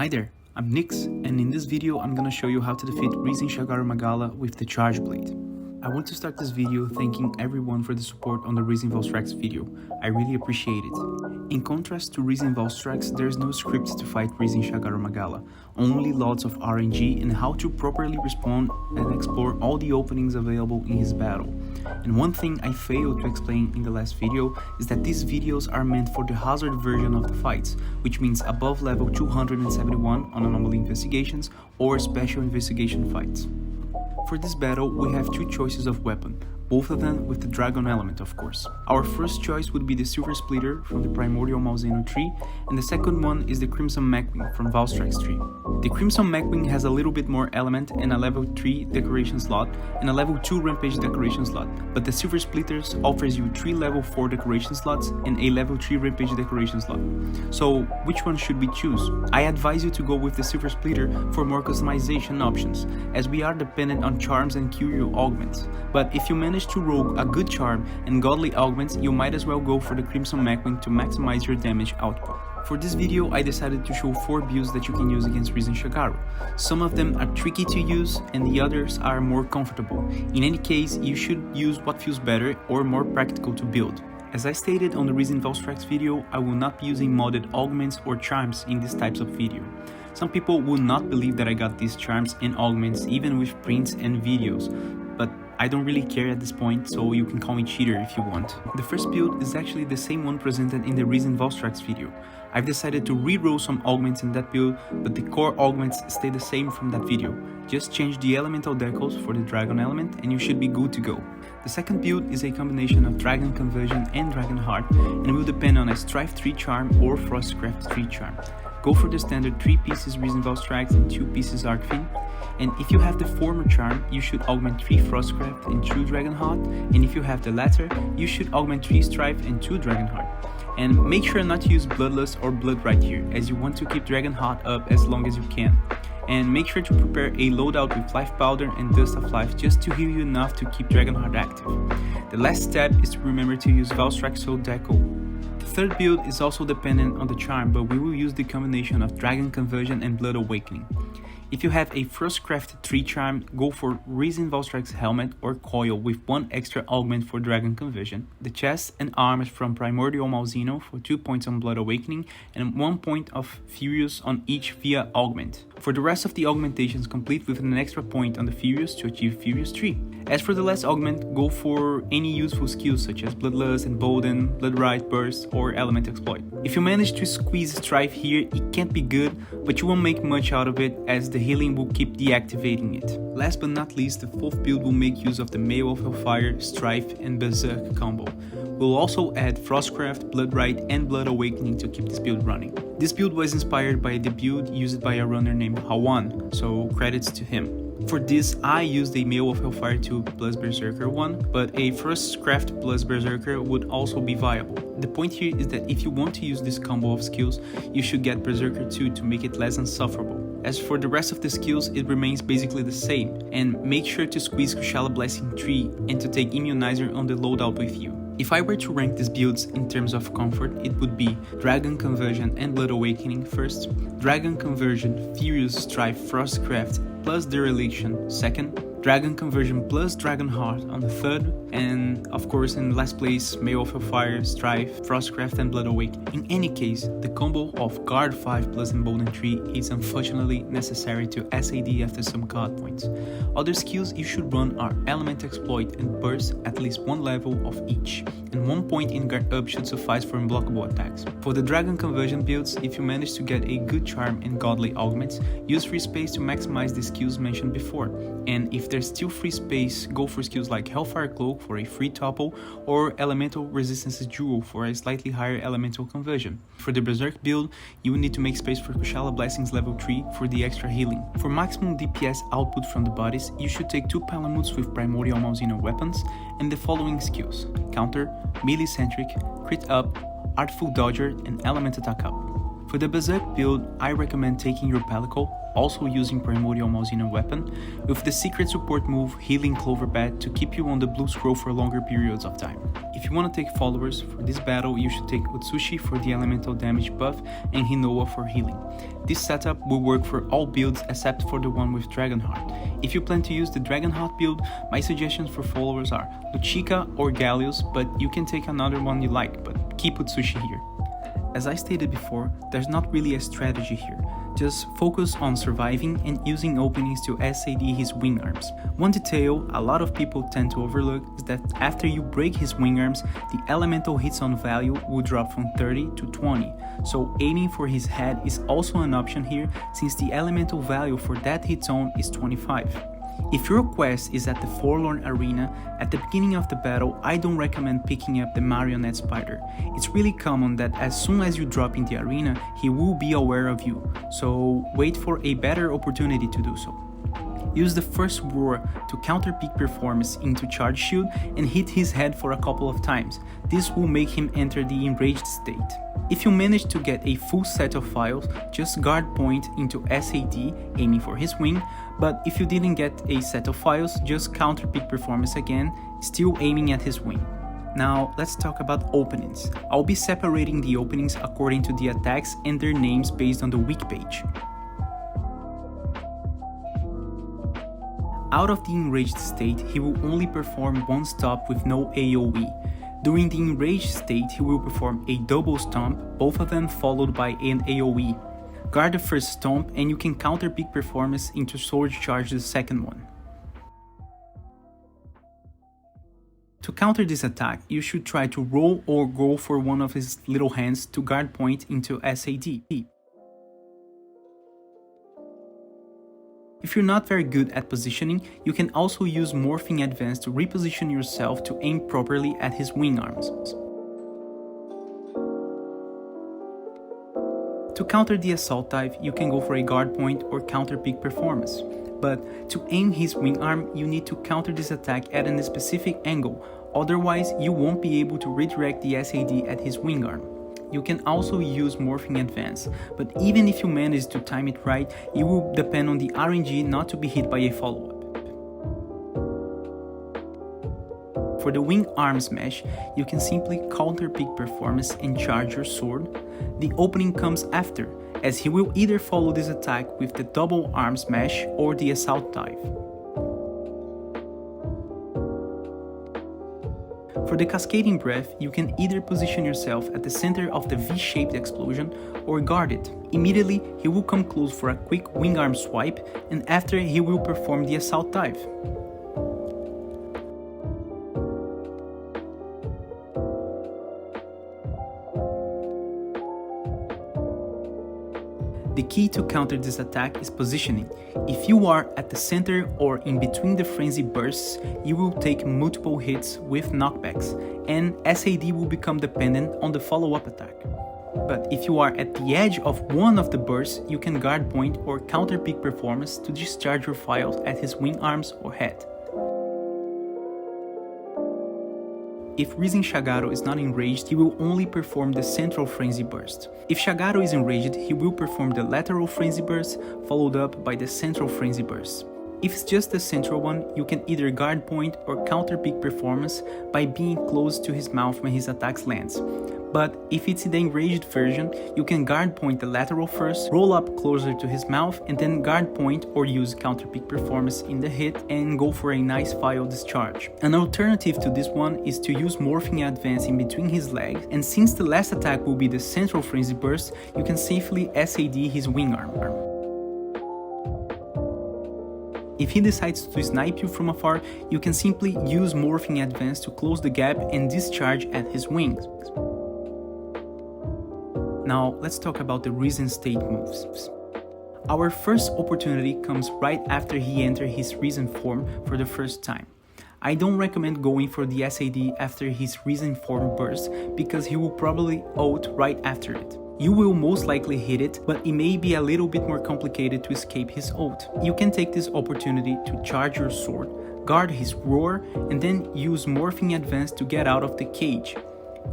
Hi there, I'm Nix, and in this video I'm gonna show you how to defeat Risen Shagaru Magala with the Charge Blade. I want to start this video thanking everyone for the support on the Risen Shagaru video. I really appreciate it. In contrast to Risen Shagaru, there is no script to fight Risen Shagaru Magala, only lots of RNG and how to properly respond and explore all the openings available in his battle. And one thing I failed to explain in the last video is that these videos are meant for the hazard version of the fights, which means above level 271 on anomaly investigations or special investigation fights. For this battle, we have two choices of weapon, both of them with the dragon element, of course. Our first choice would be the Silver Splitter from the Primordial Malzeno tree, and the second one is the Crimson Mechwing from Valstrax tree. The Crimson Mechwing has a little bit more element and a level 3 decoration slot and a level 2 rampage decoration slot, but the Silver Splitters offers you 3 level 4 decoration slots and a level 3 rampage decoration slot. So which one should we choose? I advise you to go with the Silver Splitter for more customization options, as we are dependent on charms and curio augments, but if you manage to rogue a good charm and godly augments, you might as well go for the Crimson Mechwing to maximize your damage output. For this video, I decided to show 4 builds that you can use against Risen Shagaru. Some of them are tricky to use and the others are more comfortable. In any case, you should use what feels better or more practical to build. As I stated on the Risen Shagaru video, I will not be using modded augments or charms in these types of video. Some people will not believe that I got these charms and augments even with prints and videos, but I don't really care at this point, so you can call me cheater if you want. The first build is actually the same one presented in the Risen Shagaru video. I've decided to re-roll some augments in that build, but the core augments stay the same from that video. Just change the elemental decals for the dragon element and you should be good to go. The second build is a combination of Dragon Conversion and Dragon Heart and will depend on a Strife 3 charm or Frostcraft 3 charm. Go for the standard 3 pieces Risen Shagaru and 2 pieces Arcfin. And if you have the former charm, you should augment 3 Frostcraft and 2 Dragonheart, and if you have the latter, you should augment 3 Strife and 2 Dragonheart. And make sure not to use Bloodlust or Blood right here, as you want to keep Dragonheart up as long as you can. And make sure to prepare a loadout with Life Powder and Dust of Life just to heal you enough to keep Dragonheart active. The last step is to remember to use Valstrax Soul Deco. The third build is also dependent on the charm, but we will use the combination of Dragon Conversion and Blood Awakening. If you have a Frostcraft 3 charm, go for Risen Valstrax Helmet or Coil with 1 extra augment for Dragon Conversion, the chest and arms from Primordial Malzeno for 2 points on Blood Awakening and 1 point of Furious on each via augment. For the rest of the augmentations, complete with an extra point on the Furious to achieve Furious 3. As for the last augment, go for any useful skills such as Bloodlust, Embolden, Bloodrite, Burst, or Element Exploit. If you manage to squeeze Strife here, it can't be good, but you won't make much out of it as the healing will keep deactivating it. Last but not least, the fourth build will make use of the Mail of Hellfire, Strife, and Berserk combo. We'll also add Frostcraft, Bloodrite, and Blood Awakening to keep this build running. This build was inspired by the build used by a runner named Hawan, so credits to him. For this, I used a Mail of Hellfire 2 plus Berserker 1, but a Frostcraft plus Berserker would also be viable. The point here is that if you want to use this combo of skills, you should get Berserker 2 to make it less insufferable. As for the rest of the skills, it remains basically the same, and make sure to squeeze Kushala Blessing 3 and to take Immunizer on the loadout with you. If I were to rank these builds in terms of comfort, it would be Dragon Conversion and Blood Awakening first, Dragon Conversion, Furious, Strife, Frostcraft plus Dereliction second, Dragon Conversion plus Dragonheart on the third, and of course in last place, Mail of Hellfire, Strife, Frostcraft and Blood Awakening. In any case, the combo of Guard 5 plus Embolden 3 is unfortunately necessary to SAED after some god points. Other skills you should run are Element Exploit and Burst at least 1 level of each, and 1 point in Guard Up should suffice for unblockable attacks. For the Dragon Conversion builds, if you manage to get a good charm and godly augments, use free space to maximize the skills mentioned before, and if there's still free space, go for skills like Hellfire Cloak for a free topple or Elemental Resistances Jewel for a slightly higher elemental conversion. For the Berserk build, you will need to make space for Kushala Blessings level 3 for the extra healing. For maximum DPS output from the bodies, you should take 2 Palamutes with Primordial Malzeno weapons and the following skills: Counter, Melee Centric, Crit Up, Artful Dodger, and Element Attack Up. For the berserk build, I recommend taking your pellicle, also using Primordial Malzenian weapon, with the secret support move Healing Clover Bat to keep you on the blue scroll for longer periods of time. If you want to take followers, for this battle you should take Utsushi for the elemental damage buff and Hinoa for healing. This setup will work for all builds except for the one with Dragonheart. If you plan to use the Dragonheart build, my suggestions for followers are Luchika or Gallius, but you can take another one you like, but keep Utsushi here. As I stated before, there's not really a strategy here, just focus on surviving and using openings to SAED his wing arms. One detail a lot of people tend to overlook is that after you break his wing arms, the elemental Hitzones value will drop from 30 to 20, so aiming for his head is also an option here since the elemental value for that Hitzone is 25. If your quest is at the Forlorn Arena, at the beginning of the battle, I don't recommend picking up the Marionette Spider. It's really common that as soon as you drop in the arena, he will be aware of you, so wait for a better opportunity to do so. Use the first roar to counter peak performance into Charge Shield and hit his head for a couple of times. This will make him enter the enraged state. If you manage to get a full set of files, just guard point into SAED, aiming for his wing, but if you didn't get a set of files, just counter peak performance again, still aiming at his wing. Now let's talk about openings. I'll be separating the openings according to the attacks and their names based on the weak page. Out of the enraged state, he will only perform one stop with no AoE. During the enraged state, he will perform a double stomp, both of them followed by an AoE. Guard the first stomp and you can counter peak performance into sword charge the second one. To counter this attack, you should try to roll or go for one of his little hands to guard point into SAED. If you're not very good at positioning, you can also use Morphing Advance to reposition yourself to aim properly at his wing arms. To counter the assault dive, you can go for a guard point or counter peak performance. But to aim his wing arm, you need to counter this attack at a specific angle, otherwise you won't be able to redirect the SAED at his wing arm. You can also use Morphing Advance, but even if you manage to time it right, you will depend on the RNG not to be hit by a follow-up. For the wing arm smash, you can simply counter peak performance and charge your sword. The opening comes after, as he will either follow this attack with the double arm smash or the assault dive. For the Cascading Breath, you can either position yourself at the center of the V-shaped explosion or guard it. Immediately, he will come close for a quick wing arm swipe, and after he will perform the assault dive. The key to counter this attack is positioning. If you are at the center or in between the frenzy bursts, you will take multiple hits with knockbacks, and SAED will become dependent on the follow-up attack. But if you are at the edge of one of the bursts, you can guard point or counter peak performance to discharge your files at his wing arms or head. If Risen Shagaru is not enraged, he will only perform the central frenzy burst. If Shagaru is enraged, he will perform the lateral frenzy burst, followed up by the central frenzy burst. If it's just the central one, you can either guard point or counter peak performance by being close to his mouth when his attacks lands. But if it's the enraged version, you can guard point the lateral first, roll up closer to his mouth, and then guard point or use counter peak performance in the hit and go for a nice file discharge. An alternative to this one is to use Morphing Advance in between his legs, and since the last attack will be the central frenzy burst, you can safely SAED his wing arm. If he decides to snipe you from afar, you can simply use Morphing Advance to close the gap and discharge at his wings. Now let's talk about the Risen state moves. Our first opportunity comes right after he enters his Risen form for the first time. I don't recommend going for the SAED after his Risen form burst because he will probably ult right after it. You will most likely hit it, but it may be a little bit more complicated to escape his ult. You can take this opportunity to charge your sword, guard his roar, and then use Morphing Advance to get out of the cage.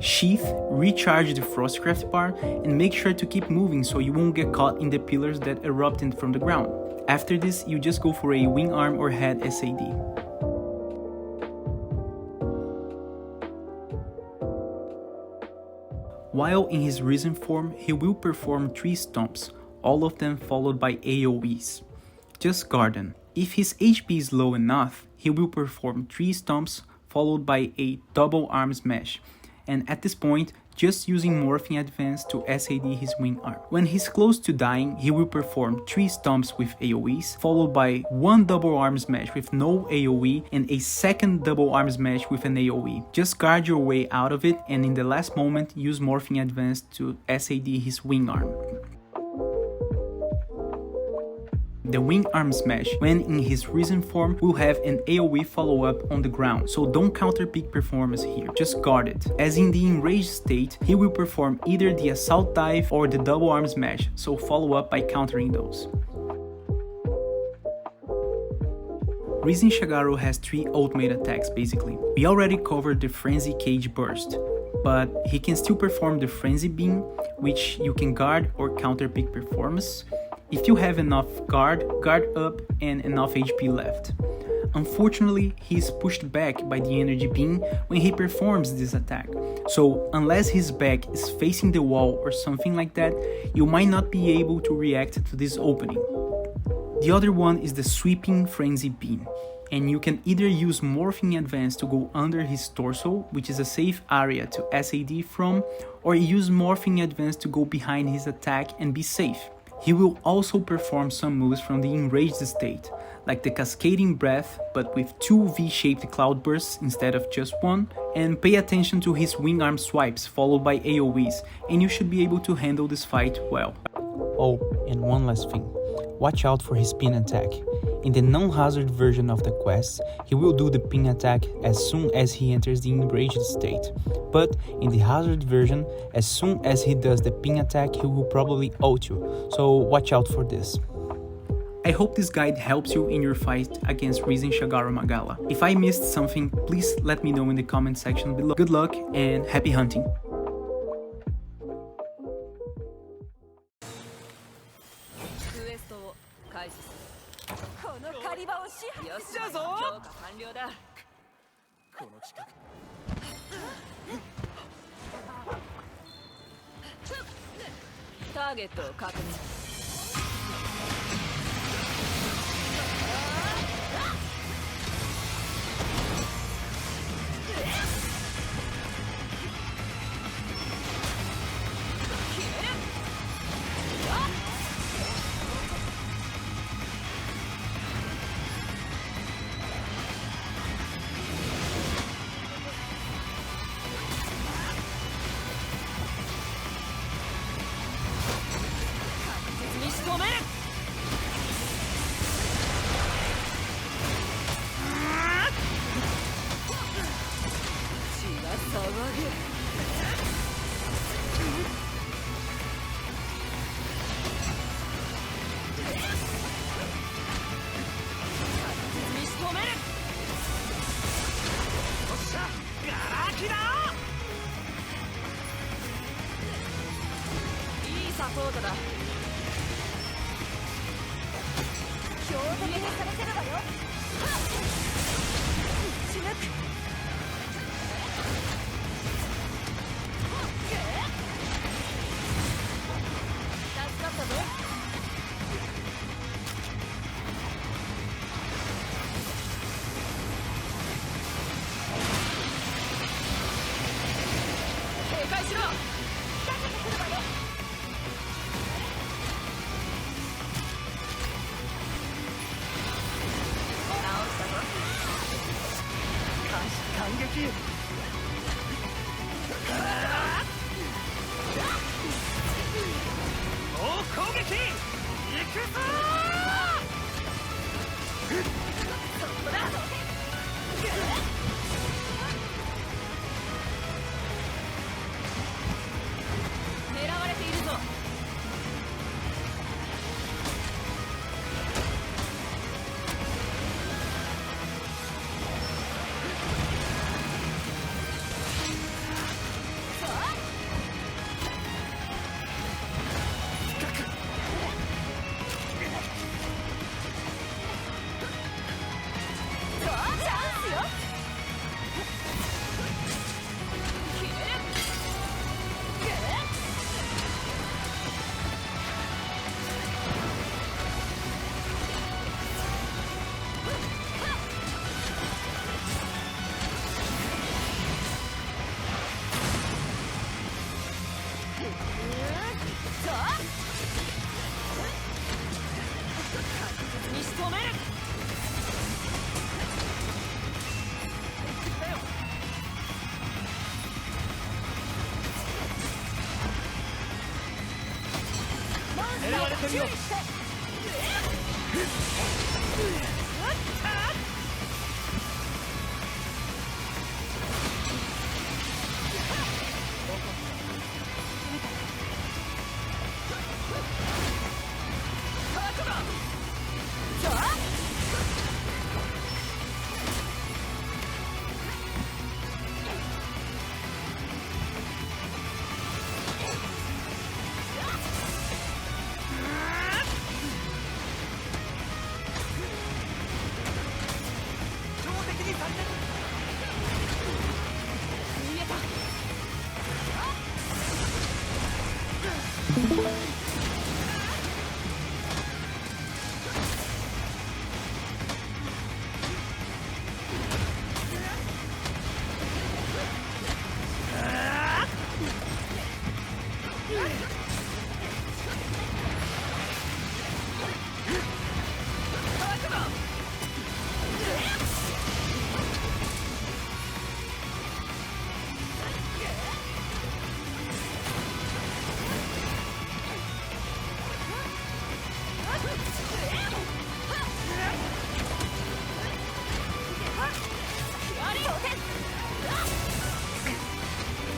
Sheath, recharge the Frostcraft bar, and make sure to keep moving so you won't get caught in the pillars that erupted from the ground. After this, you just go for a wing arm or head SAD. While in his Risen form, he will perform 3 stomps, all of them followed by AoEs. Just guard them. If his HP is low enough, he will perform 3 stomps followed by a double arm smash, and at this point, just using Morphing Advance to SAD his wing arm. When he's close to dying, he will perform 3 stomps with AoEs, followed by 1 double arm smash with no AoE and a second double arm smash with an AoE. Just guard your way out of it, and in the last moment, use Morphing Advance to SAD his wing arm. The wing arm smash, when in his Risen form, will have an AoE follow-up on the ground, so don't counter peak performance here, just guard it. As in the enraged state, he will perform either the assault dive or the double arm smash, so follow up by countering those. Risen Shagaru has 3 ultimate attacks basically. We already covered the Frenzy Cage Burst, but he can still perform the Frenzy Beam, which you can guard or counter peak performance. If you have enough guard up and enough HP left. Unfortunately, he is pushed back by the energy beam when he performs this attack, so unless his back is facing the wall or something like that, you might not be able to react to this opening. The other one is the Sweeping Frenzy Beam, and you can either use Morphing Advance to go under his torso, which is a safe area to SAD from, or use Morphing Advance to go behind his attack and be safe. He will also perform some moves from the enraged state, like the Cascading Breath but with 2 V-shaped cloud bursts instead of just 1, and pay attention to his wing arm swipes followed by AoEs, and you should be able to handle this fight well. Oh, and one last thing, watch out for his pin attack. In the non-hazard version of the quest, he will do the pin attack as soon as he enters the enraged state, but in the hazard version, as soon as he does the pin attack, he will probably ult you, so watch out for this. I hope this guide helps you in your fight against Risen Shagaru Magala. If I missed something, please let me know in the comment section below. Good luck and happy hunting! 止める。狙われてるよ。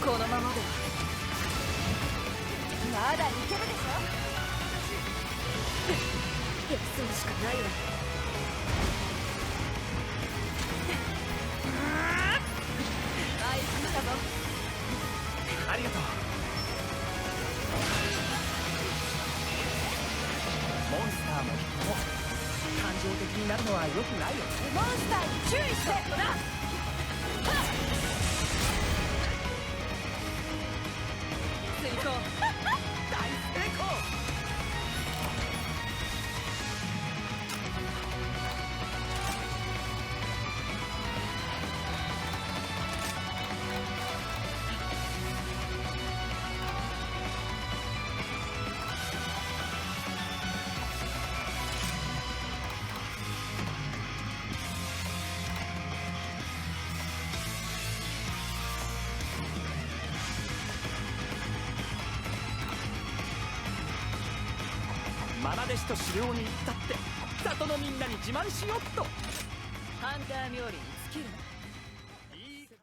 このままではまだいけるでしょ。休むしかないわ。あいつだぞ。ありがとう。モンスターも人も感情的になるのは良くないよ。モンスターに注意してほら。成功。大成功。愛弟子と狩猟に行ったって里のみんなに自慢しよっと。ハンター冥利に尽きるな。